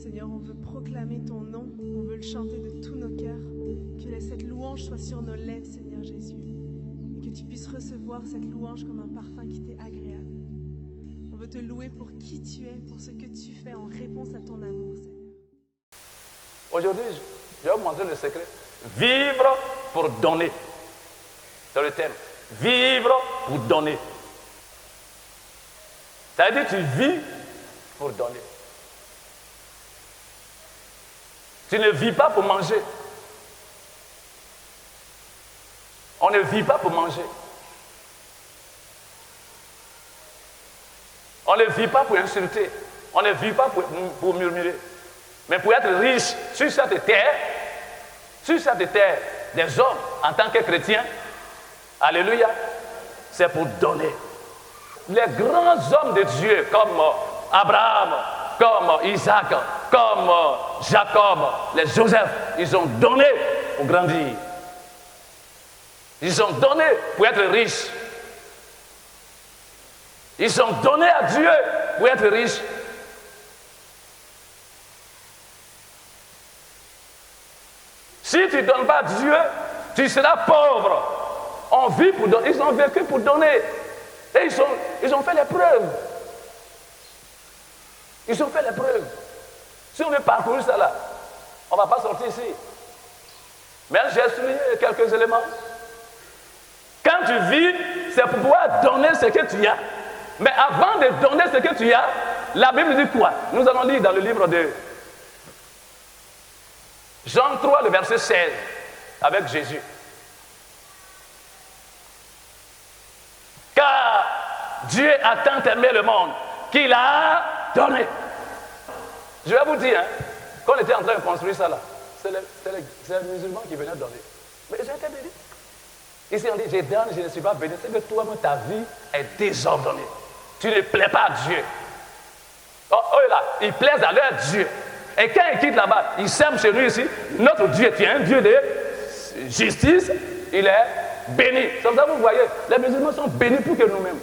Seigneur, on veut proclamer ton nom, on veut le chanter de tous nos cœurs. Que cette louange soit sur nos lèvres, Seigneur Jésus. Et que tu puisses recevoir cette louange comme un parfum qui t'est agréable. On veut te louer pour qui tu es, pour ce que tu fais en réponse à ton amour, Seigneur. Aujourd'hui, je vais vous montrer le secret. Vivre pour donner. C'est le thème. Vivre pour donner. Ça veut dire que tu vis pour donner. Tu ne vis pas pour manger. On ne vit pas pour manger. On ne vit pas pour insulter. On ne vit pas pour murmurer. Mais pour être riche sur cette terre, des hommes en tant que chrétiens, alléluia, c'est pour donner. Les grands hommes de Dieu comme Abraham, comme Isaac, comme Jacob, les Joseph, ils ont donné pour grandir. Ils ont donné pour être riches. Ils ont donné à Dieu pour être riches. Si tu ne donnes pas à Dieu, tu seras pauvre. On vit pour donner. Ils ont vécu pour donner. Et ils ont fait les preuves. Ils ont fait les preuves. Si on veut parcourir ça là, on ne va pas sortir ici. Mais j'ai souligné quelques éléments. Quand tu vis, c'est pour pouvoir donner ce que tu as. Mais avant de donner ce que tu as, la Bible dit quoi? Nous allons lire dans le livre de Jean 3, le verset 16, avec Jésus. Car Dieu a tant aimé le monde qu'il a donné. Je vais vous dire, quand on était en train de construire ça là, c'est les musulmans qui venaient donner. Mais j'ai été béni. Ici on dit, je donne, je ne suis pas béni. C'est que toi-même, ta vie est désordonnée. Tu ne plais pas à Dieu. Oh, eux là, ils plaisent à leur Dieu. Et quand ils quittent là-bas, ils sèment chez nous ici. Notre Dieu est un Dieu de justice. Il est béni. Comme ça, vous voyez, les musulmans sont bénis plus que nous-mêmes.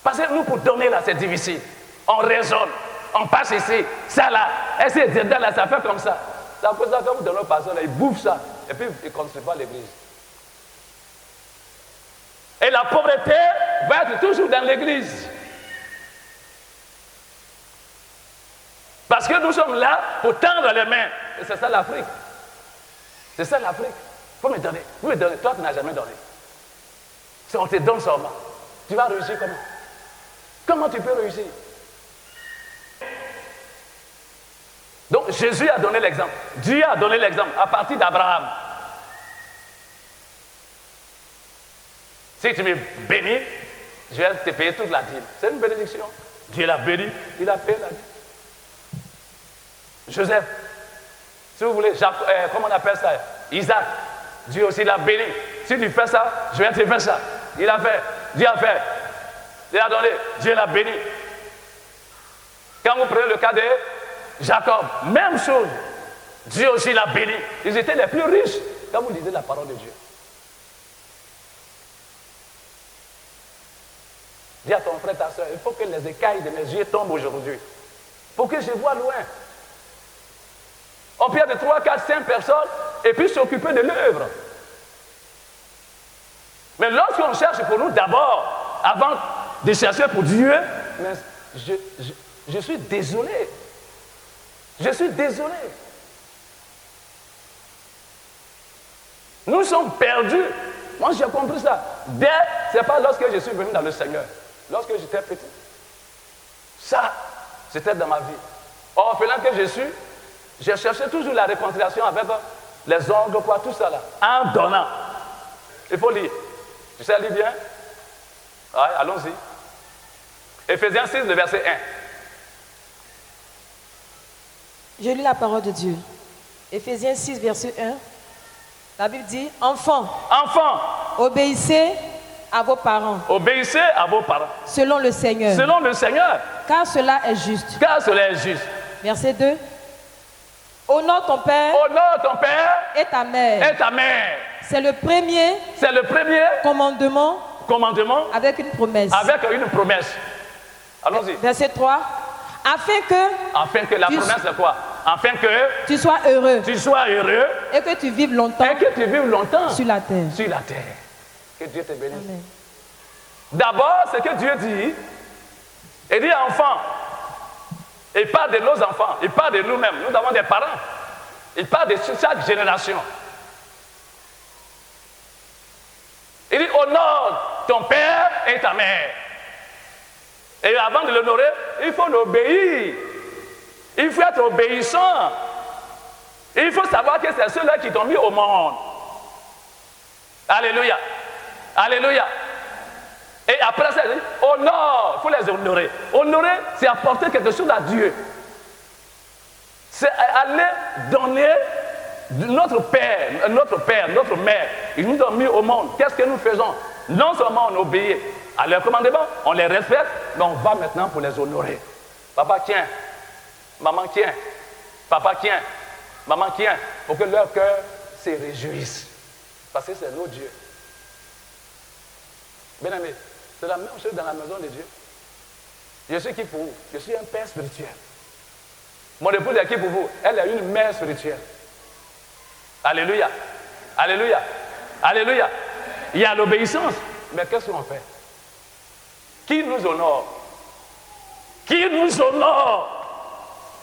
Parce que nous, pour donner là, c'est difficile. On raisonne. On passe ici, ça là. Et c'est dedans là, ça fait comme ça. C'est à cause de ça, quand vous donnez aux personnes là, ils bouffent ça. Et puis, ils ne construisent pas l'église. Et la pauvreté va être toujours dans l'église. Parce que nous sommes là pour tendre les mains. Et c'est ça l'Afrique. C'est ça l'Afrique. Il faut me donner. Vous me donnez. Toi, tu n'as jamais donné. Si on te donne seulement, tu vas réussir comment? Comment tu peux réussir? Donc Jésus a donné l'exemple. Dieu a donné l'exemple à partir d'Abraham. Si tu me bénis, je vais te payer toute la dîme. C'est une bénédiction. Dieu l'a béni, il a payé la dîme. Joseph, si vous voulez, comment on appelle ça? Isaac, Dieu aussi l'a béni. Si tu fais ça, je vais te faire ça. Il a fait, Dieu a fait. Il a donné, Dieu l'a béni. Quand vous prenez le cas de Jacob, même chose. Dieu aussi l'a béni. Ils étaient les plus riches quand vous lisez la parole de Dieu. Dis à ton frère, ta soeur, il faut que les écailles de mes yeux tombent aujourd'hui. Pour que je vois loin. On peut de 3, 4, 5 personnes et puis s'occuper de l'œuvre. Mais lorsqu'on cherche pour nous d'abord, avant de chercher pour Dieu, mais je suis désolé. Je suis désolé. Nous sommes perdus. Moi, j'ai compris ça. Ce n'est pas lorsque je suis venu dans le Seigneur. Lorsque j'étais petit. Ça, c'était dans ma vie. Orphelin que je suis, j'ai cherché toujours la réconciliation avec les orgues, quoi, tout ça là. En donnant. Il faut lire. Tu sais lire bien? Ouais, allons-y. Éphésiens 6, le verset 1. Je lis la parole de Dieu. Éphésiens 6, verset 1. La Bible dit, enfants, obéissez à vos parents. Obéissez à vos parents. Selon le Seigneur. Selon le Seigneur. Car cela est juste. Car cela est juste. Verset 2. Honore ton père. Honore ton père. Et ta mère. Et ta mère. C'est le premier. C'est le premier. Commandement. Commandement. Avec une promesse. Avec une promesse. Allons-y. Verset 3. Afin que la promesse c'est quoi? Afin que tu sois heureux. Tu sois heureux. Et que tu vives longtemps. Et que tu vives longtemps. Sur la terre. Sur la terre. Que Dieu te bénisse. Amen. D'abord, ce que Dieu dit, il dit enfants. Il parle de nos enfants. Il parle de nous-mêmes. Nous avons des parents. Il parle de chaque génération. Il dit honore ton père et ta mère. Et avant de l'honorer, il faut l'obéir. Il faut être obéissant. Il faut savoir que c'est ceux-là qui t'ont mis au monde. Alléluia. Alléluia. Et après ça, il dit honore. Il faut les honorer. Honorer, c'est apporter quelque chose à Dieu. C'est aller donner notre père, notre mère. Ils nous ont mis au monde. Qu'est-ce que nous faisons? Non seulement on obéit à leurs commandements, on les respecte, mais on va maintenant pour les honorer. Papa, tiens. Maman, tiens. Papa, tiens. Maman, tiens. Pour que leur cœur se réjouisse. Parce que c'est nos dieux. Bien aimé, c'est la même chose dans la maison de Dieu. Je suis qui pour vous? Je suis un père spirituel. Mon épouse est qui pour vous? Elle est une mère spirituelle. Alléluia. Alléluia. Alléluia. Il y a l'obéissance. Mais qu'est-ce qu'on fait? Qui nous honore? Qui nous honore?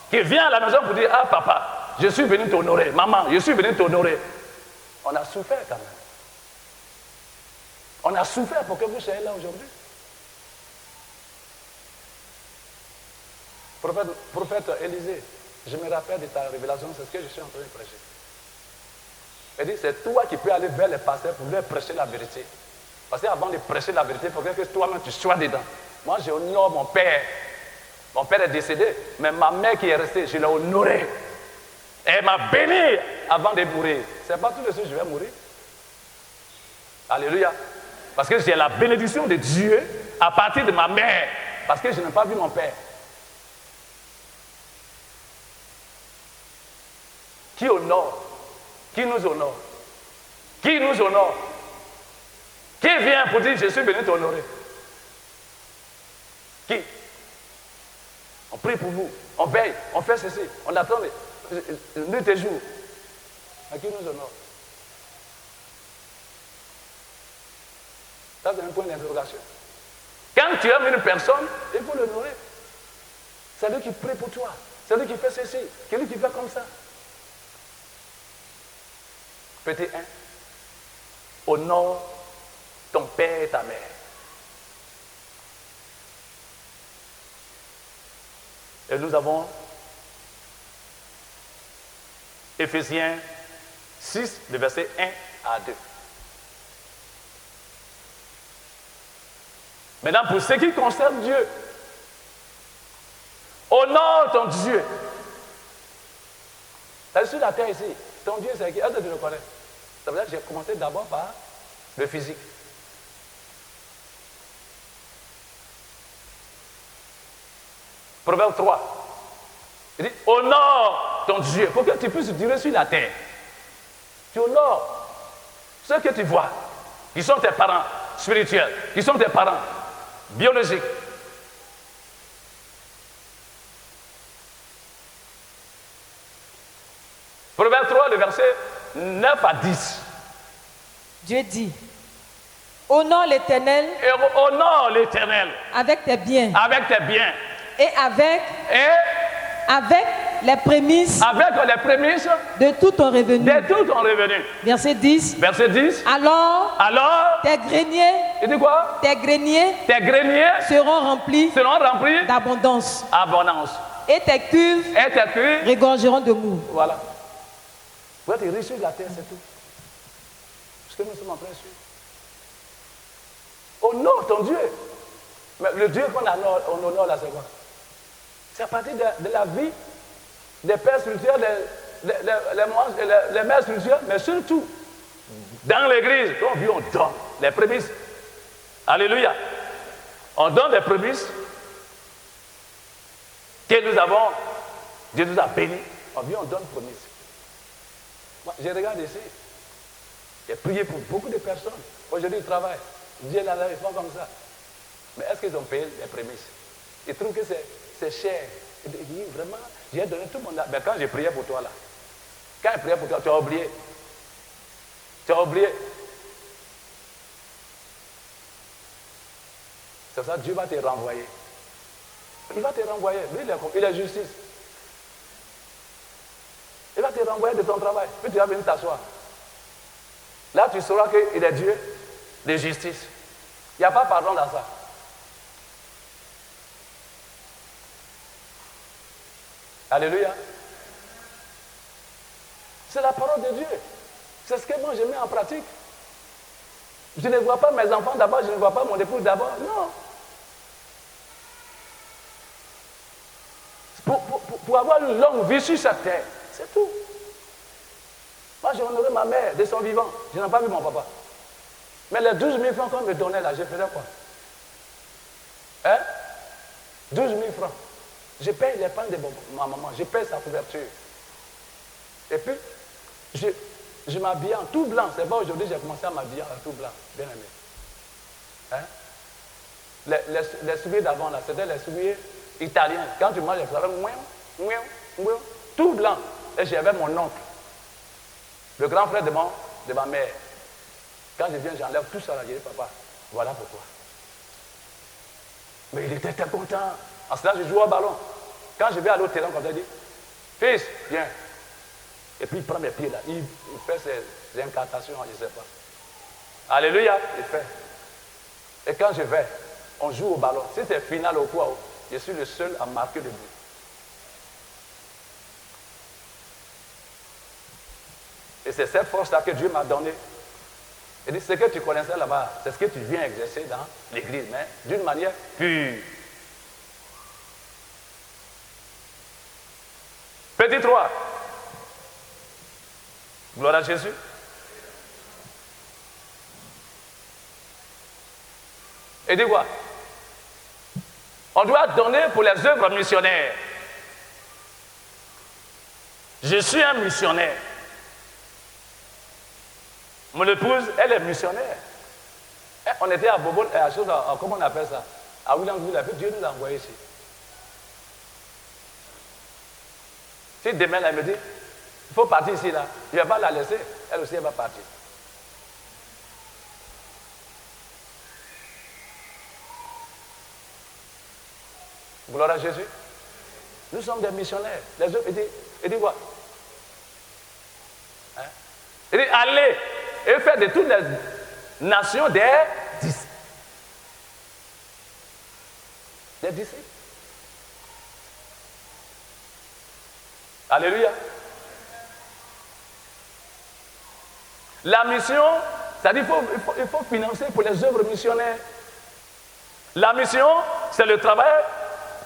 Qui vient à la maison pour dire, ah papa, je suis venu t'honorer. Maman, je suis venu t'honorer. On a souffert quand même. On a souffert pour que vous soyez là aujourd'hui. Prophète Élisée, je me rappelle de ta révélation, c'est ce que je suis en train de prêcher. Elle dit, c'est toi qui peux aller vers les pasteurs pour leur prêcher la vérité. Parce qu'avant de prêcher la vérité, il faut que toi-même tu sois dedans. Moi, j'honore mon père. Mon père est décédé, mais ma mère qui est restée, je l'ai honorée. Elle m'a béni avant de mourir. C'est pas tout de suite que je vais mourir. Alléluia. Parce que j'ai la bénédiction de Dieu à partir de ma mère. Parce que je n'ai pas vu mon père. Qui honore? Qui nous honore? Qui nous honore? Qui vient pour dire je suis venu t'honorer? Qui? On prie pour vous, on veille, on fait ceci, on attend nuit et jour. À qui nous honore? Ça, c'est un point d'interrogation. Quand tu aimes une personne, il faut l'honorer. C'est lui qui prie pour toi. C'est lui qui fait ceci. C'est lui qui fait comme ça. Petit 1. Honore ton père et ta mère. Et nous avons Éphésiens 6, le verset 1 à 2. Maintenant, pour ce qui concerne Dieu, honore ton Dieu. C'est sur la terre ici. Ton Dieu, c'est qui? Est-ce que tu le connais? Ça veut dire que j'ai commencé d'abord par le physique. Proverbe 3. Il dit, honore ton Dieu pour que tu puisses durer sur la terre. Tu honores ceux que tu vois, qui sont tes parents spirituels, qui sont tes parents biologiques. Proverbe 3, le verset 9 à 10. Dieu dit, honore l'Éternel. Et honore l'Éternel. Avec tes biens. Avec tes biens. Et avec les prémices. Avec les prémices. De tout ton revenu. De tout ton revenu. Verset 10. Verset 10. Alors tes greniers. Il dit quoi? Tes greniers seront remplis d'abondance. Abondance. Et tes cuves regorgeront de mou. Voilà. Vous êtes riche sur la terre, c'est tout. Ce que nous sommes en train de suivre. Honore ton Dieu. Mais le Dieu qu'on honore là, c'est quoi? C'est à partir de la vie des pères spirituels, les mères spirituelles, mais surtout dans l'église, quand on donne les prémices. Alléluia. On donne les prémices que nous avons. Dieu nous a bénis. On donne prémices. Moi, je regarde ici. J'ai prié pour beaucoup de personnes. Aujourd'hui, ils travaillent. Dieu là, ils font comme ça. Mais est-ce qu'ils ont payé les prémices? Ils trouvent que c'est cher. Il dit, vraiment, j'ai donné tout mon argent. Mais quand j'ai prié pour toi là, quand j'ai prié pour toi, tu as oublié. Tu as oublié. C'est ça, Dieu va te renvoyer. Il va te renvoyer. Lui, il est justice. Il va te renvoyer de ton travail. Puis tu vas venir t'asseoir. Là, tu sauras qu'il est Dieu de justice. Il n'y a pas pardon dans ça. Alléluia. C'est la parole de Dieu. C'est ce que moi je mets en pratique. Je ne vois pas mes enfants d'abord, je ne vois pas mon épouse d'abord. Non. Pour avoir une longue vie sur cette terre, c'est tout. Moi, j'ai honoré ma mère de son vivant. Je n'ai pas vu mon papa. Mais les 12 000 francs qu'on me donnait là, je faisais quoi? Hein? 12 000 francs. Je paye les pains de ma maman, je paye sa couverture. Et puis, je m'habille en tout blanc. C'est pas aujourd'hui que j'ai commencé à m'habiller en tout blanc. Bien aimé. Hein? Les souliers d'avant, là, c'était les souliers italiens. Quand tu manges, il fallait tout blanc. Et j'avais mon oncle, le grand frère de ma mère. Quand je viens, j'enlève tout ça là. Je dis, papa, voilà pour toi. Mais il était très content. En ce temps, je joue au ballon. Quand je vais aller au terrain, comme ça, il dit, fils, viens. Et puis il prend mes pieds là. Il fait ses incantations, je ne sais pas. Alléluia, il fait. Et quand je vais, on joue au ballon. Si c'est final au quoi, je suis le seul à marquer le but. Et c'est cette force-là que Dieu m'a donnée. Il dit, ce que tu connaissais là-bas, c'est ce que tu viens exercer dans l'église, mais d'une manière pure. Petit 3. Gloire à Jésus. Et dit quoi? On doit donner pour les œuvres missionnaires. Je suis un missionnaire. Mon épouse, elle est missionnaire. On était à Bobo, comment on appelle ça? À Williamsville, Dieu nous a envoyés ici. Si demain, elle me dit, il faut partir ici, là, je ne vais pas la laisser, elle aussi, elle va partir. Gloire à Jésus. Nous sommes des missionnaires. Les autres, il dit quoi? Hein? Il dit, allez et faites de toutes les nations des disciples. Des disciples. Alléluia. La mission, c'est-à-dire qu'il faut financer pour les œuvres missionnaires. La mission, c'est le travail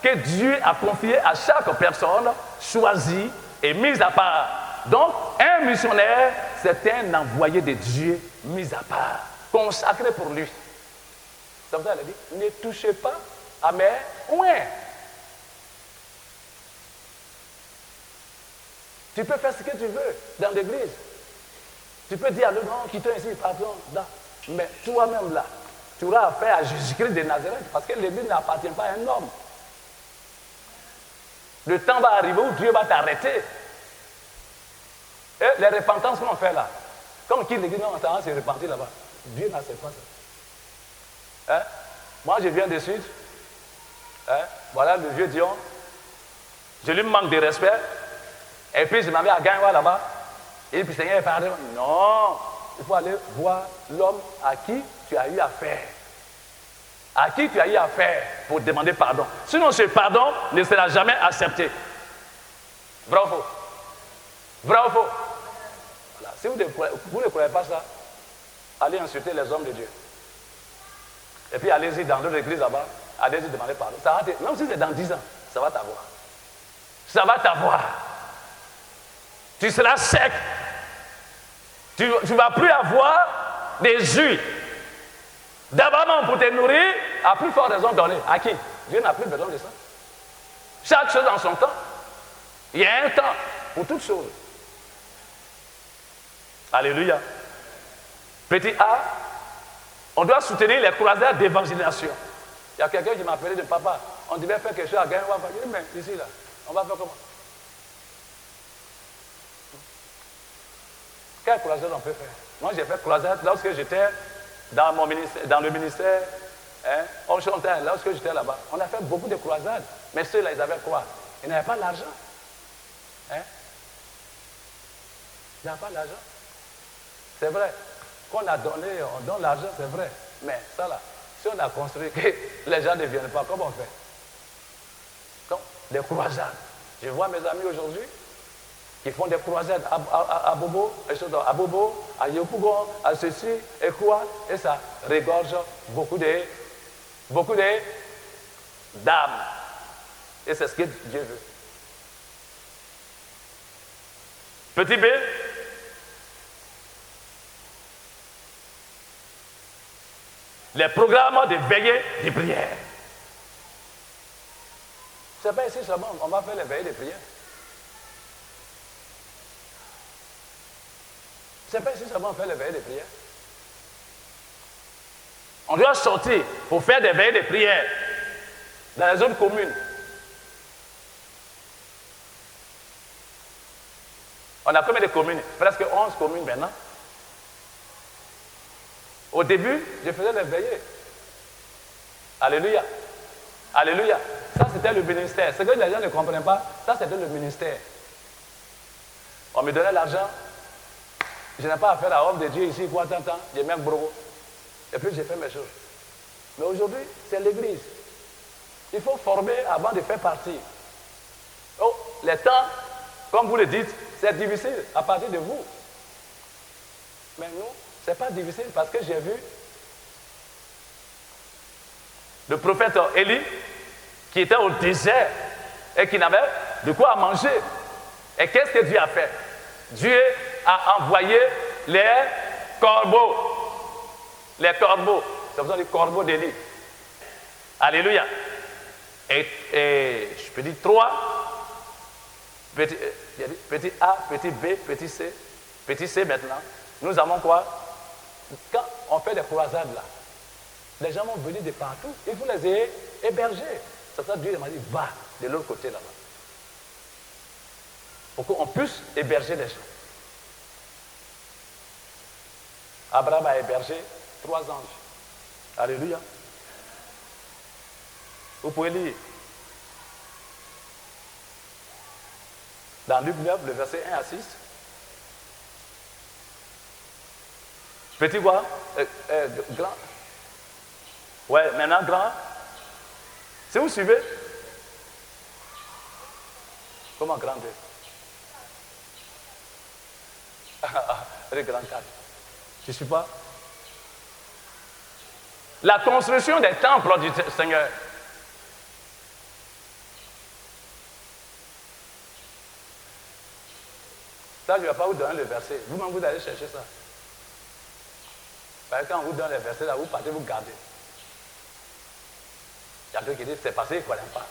que Dieu a confié à chaque personne choisie et mise à part. Donc, un missionnaire, c'est un envoyé de Dieu mis à part, consacré pour lui. Ça veut dire, elle dit, ne touchez pas à mes oins. Tu peux faire ce que tu veux dans l'église. Tu peux dire, non, quittons ici, partons là. Mais toi-même là, tu auras affaire à Jésus-Christ de Nazareth, parce que l'église n'appartient pas à un homme. Le temps va arriver où Dieu va t'arrêter. Et les repentances qu'on fait là, comme qui l'église, non, attends, c'est repenti là-bas. Dieu n'accepte pas ça. Hein? Moi, je viens de Sud. Hein? Voilà le vieux Dion. Je lui manque de respect. Et puis, je m'en vais à Gaïwa là-bas. Et puis, Seigneur, pardon. Non, il faut aller voir l'homme à qui tu as eu affaire. À qui tu as eu affaire pour demander pardon. Sinon, ce pardon ne sera jamais accepté. Vrai ou faux? Vrai ou faux? Voilà. Si vous ne croyez pas ça, allez insulter les hommes de Dieu. Et puis, allez-y dans d'autres églises là-bas. Allez-y demander pardon. Ça va même si c'est dans 10 ans, ça va t'avoir. Ça va t'avoir. Tu seras sec. Tu ne vas plus avoir des jus. D'abord, pour te nourrir, à plus forte raison donner. À qui? Dieu n'a plus besoin de ça. Chaque chose en son temps. Il y a un temps pour toutes choses. Alléluia. Petit A, on doit soutenir les croisades d'évangélisation. Il y a quelqu'un qui m'a appelé de papa. On devait faire quelque chose à Gain, on va faire. Mais ici, là, on va faire comment? Quelle croisade on peut faire? Moi, j'ai fait croisade lorsque j'étais dans le ministère. Hein, on chantait lorsque j'étais là-bas. On a fait beaucoup de croisades. Mais ceux-là, ils avaient quoi? Ils n'avaient pas l'argent. Hein? Ils n'avaient pas l'argent. C'est vrai. Qu'on a donné, on donne l'argent, c'est vrai. Mais ça là, si on a construit que les gens ne viennent pas, comment on fait? Comme des croisades. Je vois mes amis aujourd'hui qui font des croisades à Bobo, à Yopougon, à ceci et quoi, et ça regorge beaucoup d'âmes. Et c'est ce que Dieu veut. Petit B. Les programmes de veillée de prière. C'est pas ici seulement, on va faire les veillées de prière. C'est pas ici seulement on fait les veillées de prière. On doit sortir pour faire des veillées de prière dans les autres communes. On a combien de communes? Presque 11 communes maintenant. Au début, je faisais les veillées. Alléluia. Alléluia. Ça, c'était le ministère. Ce que les gens ne comprennent pas, ça, c'était le ministère. On me donnait l'argent. Je n'ai pas à faire la œuvre de Dieu ici, quoi, tant, j'ai même brogo. Et puis, j'ai fait mes choses. Mais aujourd'hui, c'est l'église. Il faut former avant de faire partie. Oh, les temps, comme vous le dites, c'est difficile à partir de vous. Mais nous, ce n'est pas difficile parce que j'ai vu le prophète Élie qui était au désert et qui n'avait de quoi manger. Et qu'est-ce que Dieu a fait? Dieu a envoyé les corbeaux. Les corbeaux. C'est pour ça les corbeaux d'Élie. Alléluia. Et je peux dire 3. Petit A, petit B, petit C. Petit C maintenant. Nous avons quoi? Quand on fait des croisades là, les gens vont venir de partout. Il faut les héberger. C'est ça que Dieu m'a dit, va de l'autre côté là-bas. Pour qu'on puisse héberger les gens. Abraham a hébergé 3 anges. Alléluia. Vous pouvez lire. Dans Luc 9, le verset 1 à 6. Petit quoi? Grand. Ouais, maintenant grand. Si vous suivez. Comment grand? Le grand cadre. Je ne suis pas. La construction des temples du Seigneur. Ça, je ne vais pas vous donner le verset. Vous-même, vous allez chercher ça. Parce que quand on vous donne les versets, là, vous partez, vous gardez. Il y a quelqu'un qui dit, c'est passé, il ne connaît pas.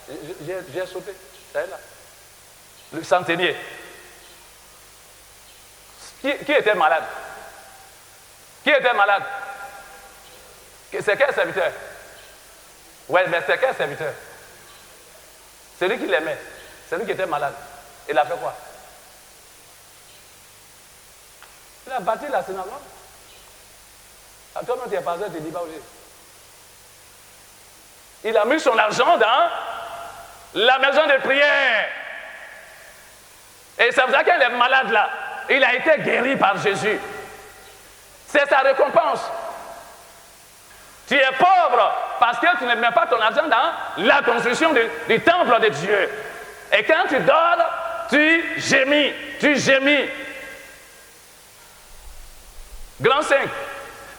J'ai sauté. C'est là. Le centenier. Qui était malade? Qui était malade? C'est quel serviteur? Ouais, mais c'est quel serviteur? C'est lui qui l'aimait. C'est lui qui était malade. Il a fait quoi? Il a bâti la synagogue. À toi, tu es pasteur, tu ne dis pas aussi. Il a mis son argent dans la maison de prière. Et c'est pour ça qu'il est malade là. Il a été guéri par Jésus. C'est sa récompense. Tu es pauvre parce que tu ne mets pas ton argent dans la construction du temple de Dieu. Et quand tu dors, tu gémis. Tu gémis. Grand 5.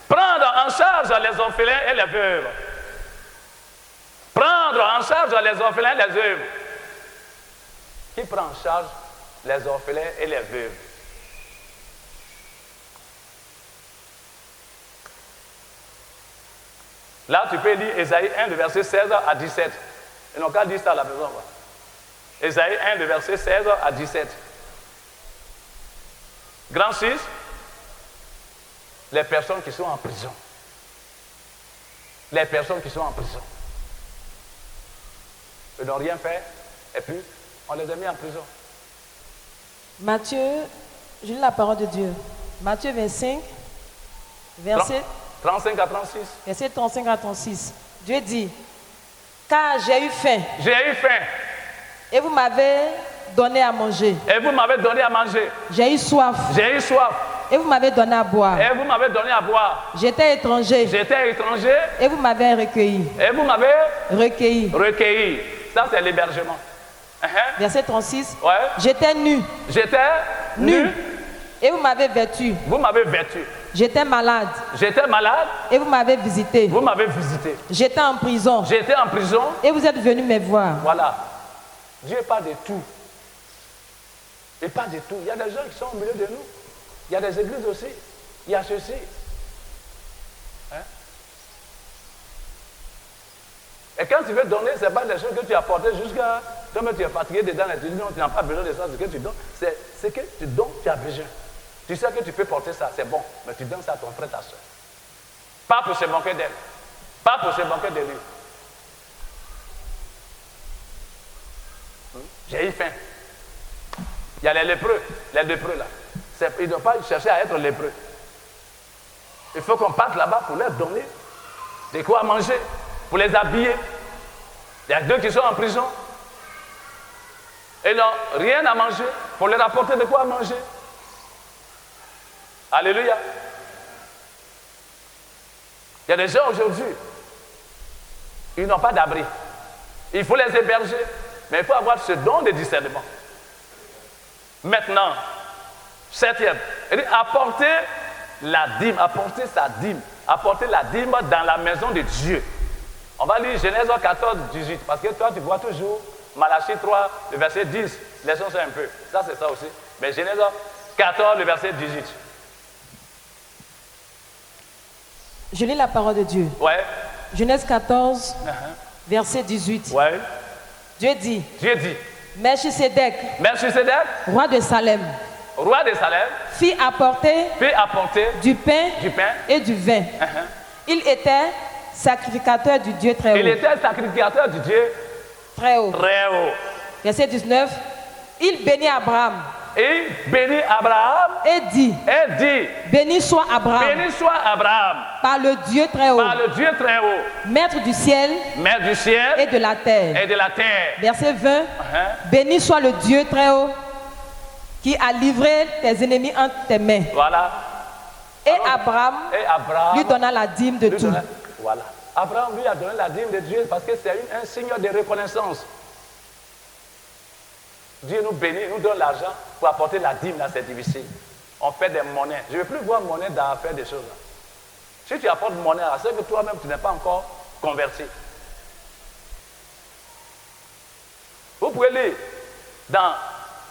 Prendre en charge les orphelins et les veuves. Prendre en charge les orphelins et les veuves. Qui prend en charge les orphelins et les veuves? Là, tu peux lire Ésaïe 1, de verset 16 à 17. Ils n'ont qu'à dire ça à la maison. Ésaïe 1, de verset 16 à 17. Grand 6. Les personnes qui sont en prison. Les personnes qui sont en prison. Ils n'ont rien fait. Et puis, on les a mis en prison. Matthieu, je lis la parole de Dieu. Matthieu 25, verset 35 à 36. Verset 35 à 36. Dieu dit, car j'ai eu faim. J'ai eu faim. Et vous m'avez donné à manger. Et vous m'avez donné à manger. J'ai eu soif. J'ai eu soif. Et vous m'avez donné à boire. Et vous m'avez donné à boire. J'étais étranger. J'étais étranger. Et vous m'avez recueilli. Et vous m'avez recueilli. Recueilli. Ça, c'est l'hébergement. Verset 36. Ouais. J'étais nu. J'étais nu. Et vous m'avez vêtu. Vous m'avez vêtu. J'étais malade. J'étais malade. Et vous m'avez visité. Vous m'avez visité. J'étais en prison. J'étais en prison. Et vous êtes venu me voir. Voilà. Dieu parle de tout. Il parle de tout. Il y a des gens qui sont au milieu de nous. Il y a des églises aussi. Il y a ceci. Et quand tu veux donner, ce n'est pas des choses que tu as portées jusqu'à... Comme tu es fatigué dedans et tu dis non, tu n'as pas besoin de ça, ce que tu donnes. C'est ce que tu donnes, tu as besoin. Tu sais que tu peux porter ça, c'est bon. Mais tu donnes ça à ton frère, ta soeur. Pas pour se manquer d'elle. Pas pour se manquer de lui. J'ai eu faim. Il y a les lépreux là. Ils ne doivent pas chercher à être lépreux. Il faut qu'on parte là-bas pour leur donner de quoi manger, pour les habiller. Il y a deux qui sont en prison. Ils n'ont rien à manger, pour leur apporter de quoi manger. Alléluia. Il y a des gens aujourd'hui, ils n'ont pas d'abri. Il faut les héberger, mais il faut avoir ce don de discernement. Maintenant, septième, il dit apporter la dîme, apporter sa dîme, apporter la dîme dans la maison de Dieu. On va lire Genèse 14, 18, parce que toi tu vois toujours Malachie 3, le verset 10, laissons ça un peu, ça c'est ça aussi. Mais Genèse 14, le verset 18. Je lis la parole de Dieu. Ouais. Genèse 14, verset 18. Ouais. Dieu dit. Dieu dit. Melchisédek, roi de Salem, fit apporter du pain et du vin. Il était sacrificateur du Dieu très haut. Verset 19. Il bénit Abraham. Et dit, béni soit Abraham, par le Dieu très haut, maître du ciel et de la terre. Verset 20, béni soit le Dieu très haut qui a livré tes ennemis entre tes mains. Voilà. Et Abraham lui donna la dîme de tout. Voilà. Abraham lui a donné la dîme de Dieu parce que c'est un signe de reconnaissance. Dieu nous bénit, nous donne l'argent pour apporter la dîme, là c'est difficile. On fait des monnaies. Je ne veux plus voir monnaie dans faire des choses. Là. Si tu apportes monnaie, c'est que toi-même tu n'es pas encore converti. Vous pouvez lire dans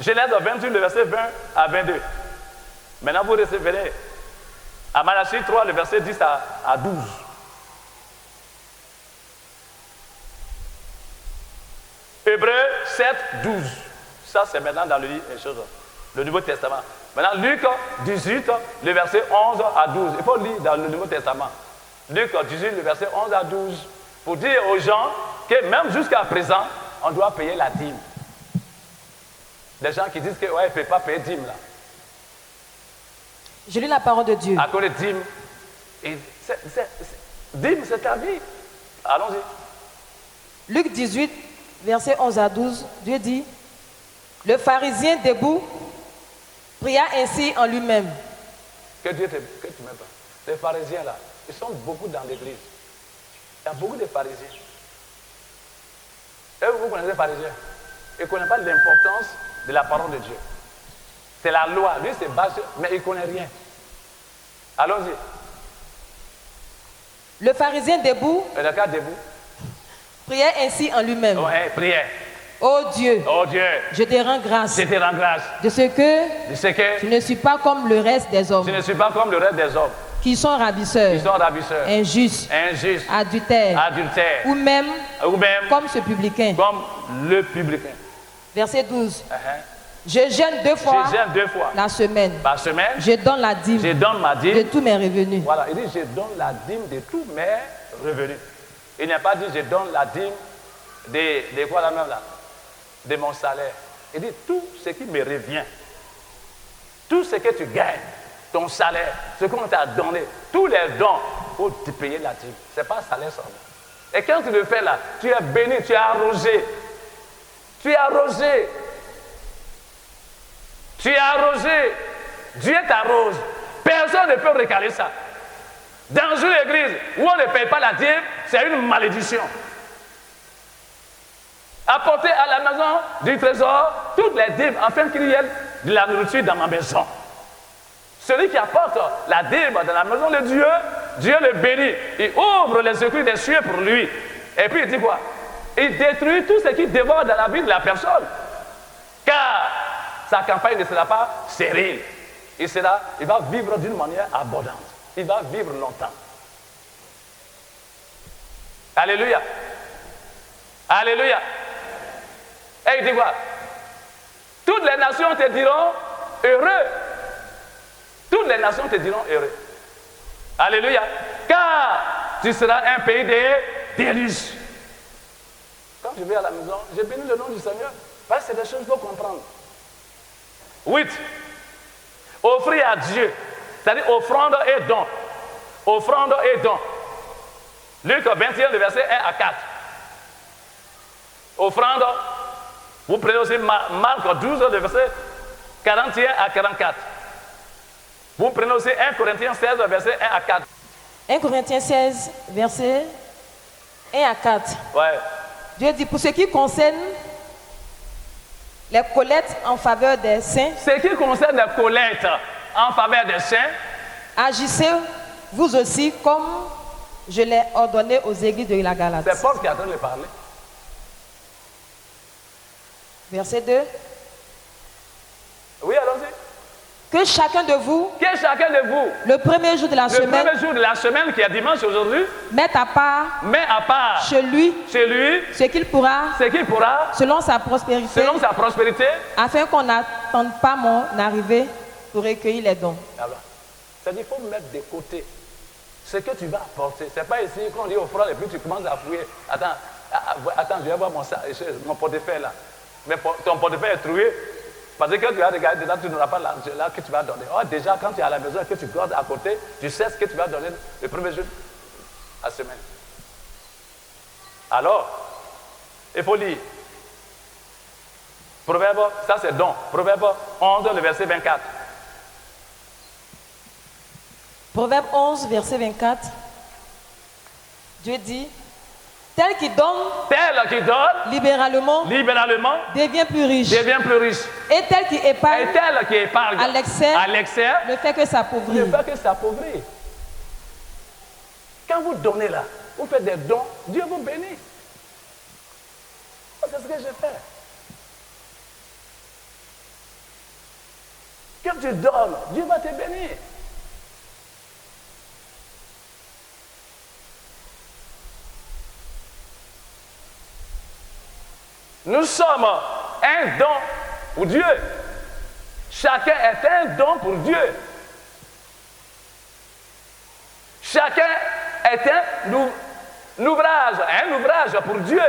Genèse 28, le verset 20 à 22. Maintenant vous recevrez à Malachie 3, le verset 10 à 12. Hébreux 7, 12. Ça, c'est maintenant dans le Nouveau Testament. Maintenant, Luc 18, le verset 11 à 12. Il faut lire dans le Nouveau Testament. Luc 18, le verset 11 à 12. Pour dire aux gens que même jusqu'à présent, on doit payer la dîme. Des gens qui disent que, ouais, il ne peut pas payer dîme là. Je lis la parole de Dieu. À cause de dîme. Dîme, c'est ta vie. Allons-y. Luc 18, verset 11 à 12, Dieu dit, le pharisien debout pria ainsi en lui-même. Que tu m'aimes pas. Les pharisiens là, ils sont beaucoup dans l'église. Il y a beaucoup de pharisiens. Et vous connaissez les pharisiens. Ils ne connaissent pas l'importance de la parole de Dieu. C'est la loi. Lui, c'est bas, mais il ne connaît rien. Allons-y. Le pharisien debout priait ainsi en lui-même. Ouais, priait. Oh Dieu, je te rends grâce. De ce que je ne suis pas comme le reste des hommes. Qui sont ravisseurs. Injustes. Adultères. Ou même comme ce publicain. Comme le publicain. Verset 12. Je jeûne deux fois la semaine. Par semaine. Je donne la dîme. De tous mes revenus. Voilà, il dit je donne la dîme de tous mes revenus. Il n'a pas dit je donne la dîme de quoi là même là? De mon salaire. Il dit tout ce qui me revient, tout ce que tu gagnes, ton salaire, ce qu'on t'a donné, tous les dons, pour te payer la dîme. Ce n'est pas salaire seulement. Et quand tu le fais là, tu es béni, tu es arrosé. Tu es arrosé. Tu es arrosé. Dieu t'arrose. Personne ne peut recaler ça. Dans une église où on ne paye pas la dîme, c'est une malédiction. Apporter à la maison du trésor toutes les dîmes afin qu'il y ait de la nourriture dans ma maison. Celui qui apporte la dîme dans la maison de Dieu, Dieu le bénit. Il ouvre les écrits des cieux pour lui. Et puis il dit quoi? Il détruit tout ce qui dévore dans la vie de la personne. Car sa campagne ne sera pas stérile. Il va vivre d'une manière abondante. Il va vivre longtemps. Alléluia. Alléluia. Et il dit quoi? Toutes les nations te diront heureux. Toutes les nations te diront heureux. Alléluia. Car tu seras un pays de délices. Quand je vais à la maison, je bénis le nom du Seigneur. Parce que c'est des choses qu'il faut comprendre. 8. Offrir à Dieu. C'est-à-dire offrande et don. Offrande et don. Luc 21, le verset 1 à 4. Offrande. Vous prenez aussi Marc 12, le verset 41 à 44. Vous prenez aussi 1 Corinthiens 16, verset 1 à 4. 1 Corinthiens 16, verset 1 à 4. Ouais. Dieu dit, pour ce qui concerne les collectes en faveur des saints. Ce qui concerne les collectes en faveur des saints. Agissez vous aussi comme je l'ai ordonné aux églises de la Galate. C'est Paul qui est en train de parler. Verset 2. Oui, allons-y. Que chacun de vous, le premier jour de la semaine, qui est dimanche aujourd'hui, mette à part chez lui ce qu'il pourra, selon sa prospérité, afin qu'on n'attende pas mon arrivée pour recueillir les dons. C'est-à-dire qu'il faut mettre de côté ce que tu vas apporter. Ce n'est pas ici qu'on dit offrande et puis tu commences à fouiller. Attends, je vais voir mon portefeuille là. Mais ton portefeuille est trouvé. Parce que quand tu vas regarder dedans, tu n'auras pas l'argent là que tu vas donner. Oh, déjà, quand tu es à la maison et que tu gardes à côté, tu sais ce que tu vas donner le premier jour à la semaine. Alors, il faut lire. Proverbe, ça c'est don. Proverbe 11, le verset 24. Proverbe 11, verset 24. Dieu dit, tel qui donne libéralement devient plus riche. Et tel qui épargne à l'excès ne fait que s'appauvrir. Quand vous donnez là, vous faites des dons, Dieu vous bénit. C'est ce que je fais. Quand tu donnes, Dieu va te bénir. Nous sommes un don pour Dieu. Chacun est un don pour Dieu. Chacun est un ouvrage pour Dieu.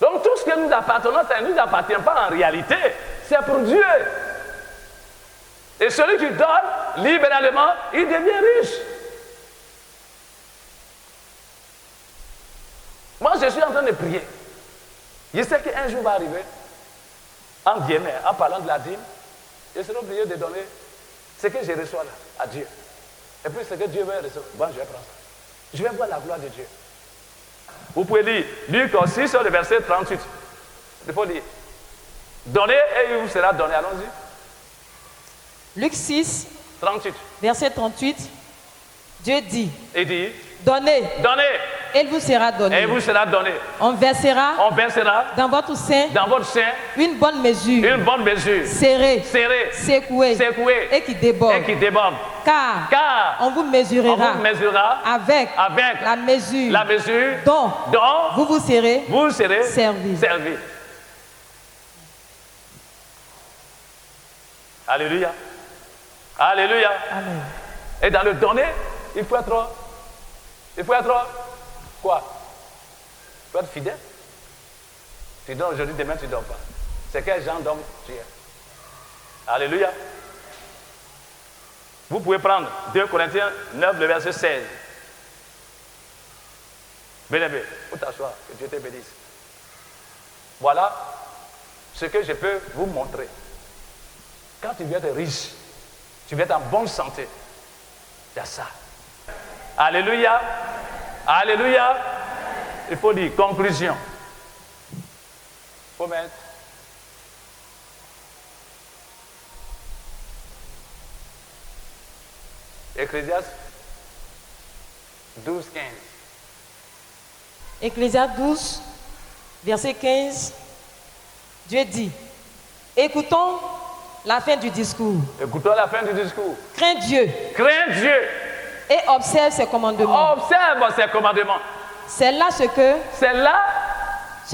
Donc tout ce que nous appartenons, ça ne nous appartient pas en réalité. C'est pour Dieu. Et celui qui donne libéralement, il devient riche. Moi, je suis en train de prier. Je sais qu'un jour va arriver, en guillemets, en parlant de la dîme, je serai obligé de donner ce que je reçois là, à Dieu. Et puis ce que Dieu veut recevoir, bon, je vais prendre ça. Je vais voir la gloire de Dieu. Vous pouvez lire Luc 6, le verset 38. Il faut lire. Donnez et il vous sera donné. Allons-y. Luc 6, 38. Verset 38. Dieu dit. Il dit. Donnez. Donnez. Et il vous sera donné. Et il vous sera donné. On versera dans votre sein une bonne mesure. Serrée. Secouée. Et qui déborde. Car on vous mesurera avec la mesure dont vous serez servi. Alléluia. Alléluia. Amen. Et dans le donner, il faut être quoi? Tu dois être fidèle. Tu dors aujourd'hui, demain tu ne dors pas. C'est quel genre d'homme tu es. Alléluia. Vous pouvez prendre 2 Corinthiens 9, le verset 16. Bien-aimé, faut t'asseoir, que Dieu te bénisse. Voilà ce que je peux vous montrer. Quand tu veux être riche, tu veux être en bonne santé, il y a ça. Alléluia. Alléluia. Il faut dire conclusion. Il faut mettre. Ecclésiaste 12, 15. Ecclésiaste 12, verset 15. Dieu dit, écoutons la fin du discours. Écoutons la fin du discours. Crains Dieu. Crains Dieu. Et observe ses commandements. Observe ses commandements. C'est là ce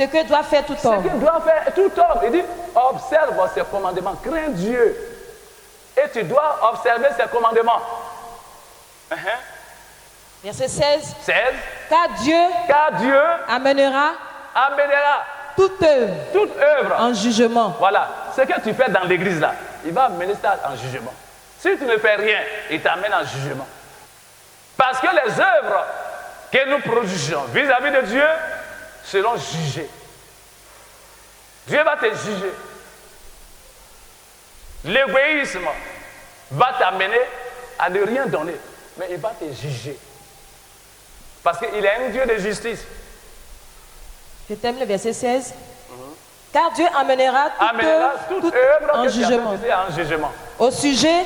que doit faire tout homme. Ce que doit faire tout homme. Il dit, observe ses commandements. Crains Dieu. Et tu dois observer ses commandements. Verset 16. 16. Car Dieu amènera toute œuvre en jugement. Voilà. Ce que tu fais dans l'église là, il va amener ça en jugement. Si tu ne fais rien, il t'amène en jugement. Parce que les œuvres que nous produisons vis-à-vis de Dieu seront jugées. Dieu va te juger. L'égoïsme va t'amener à ne rien donner, mais il va te juger. Parce qu'il est un Dieu de justice. Je t'aime le verset 16. Car Dieu amènera toute œuvre en jugement. Au sujet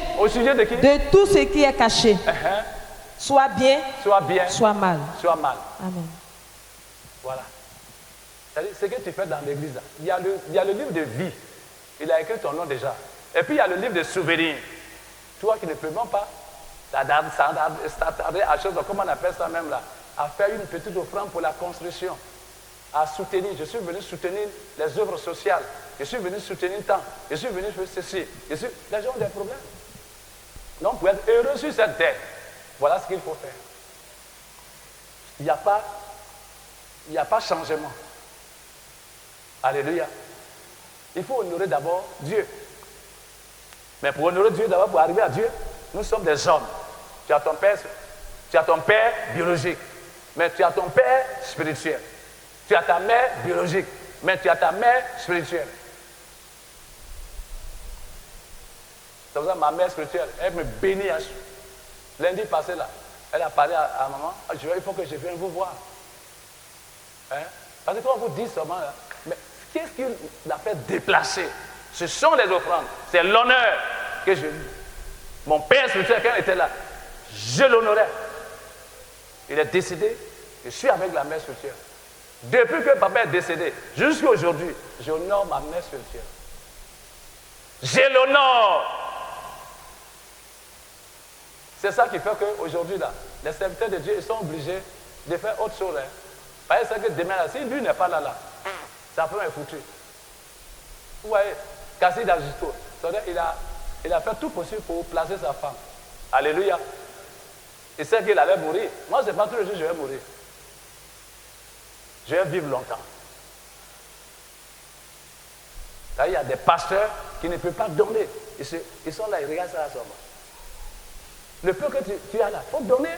de qui? De tout ce qui est caché. Soit bien, soit mal. Amen. Voilà. C'est-à-dire, ce que tu fais dans l'église, il y a le livre de vie. Il a écrit ton nom déjà. Et puis il y a le livre de souvenirs. Toi qui ne peux même pas s'attarder à chose, comment on appelle ça même là, à faire une petite offrande pour la construction, à soutenir. Je suis venu soutenir les œuvres sociales. Je suis venu soutenir tant. Je suis venu faire ceci. Les gens ont des problèmes. Donc pour être heureux sur cette terre, voilà ce qu'il faut faire. Il n'y a pas changement. Alléluia. Il faut honorer d'abord Dieu. Mais pour honorer Dieu, d'abord, pour arriver à Dieu, nous sommes des hommes. Tu as ton père biologique, mais tu as ton père spirituel. Tu as ta mère biologique, mais tu as ta mère spirituelle. C'est pour ça que ma mère spirituelle, elle me bénit. Lundi passé là, elle a parlé à maman, il faut que je vienne vous voir. Parce que quand on vous dit seulement là, mais qu'est-ce qui l'a fait déplacer? Ce sont les offrandes, c'est l'honneur que je lui. Mon père spirituel, quand il était là, je l'honorais. Il est décédé, je suis avec la mère spirituelle. Depuis que papa est décédé, jusqu'à aujourd'hui, j'honore ma mère spirituelle. Je l'honore. C'est ça qui fait qu'aujourd'hui, là, les serviteurs de Dieu, ils sont obligés de faire autre chose. Parce que demain, là, si lui n'est pas là, sa femme est foutue. Vous voyez, Cassis d'Ajusto, il a fait tout possible pour placer sa femme. Alléluia. Il sait qu'il allait mourir. Moi, ce n'est pas tous les jours que je vais mourir. Je vais vivre longtemps. Là, il y a des pasteurs qui ne peuvent pas donner. Ils sont là, ils regardent ça à soi. Le peu que tu as là, il faut donner.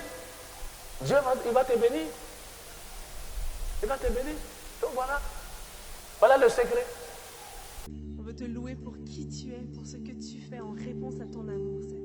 Dieu il va te bénir. Il va te bénir. Donc voilà le secret. On veut te louer pour qui tu es, pour ce que tu fais en réponse à ton amour, Seigneur.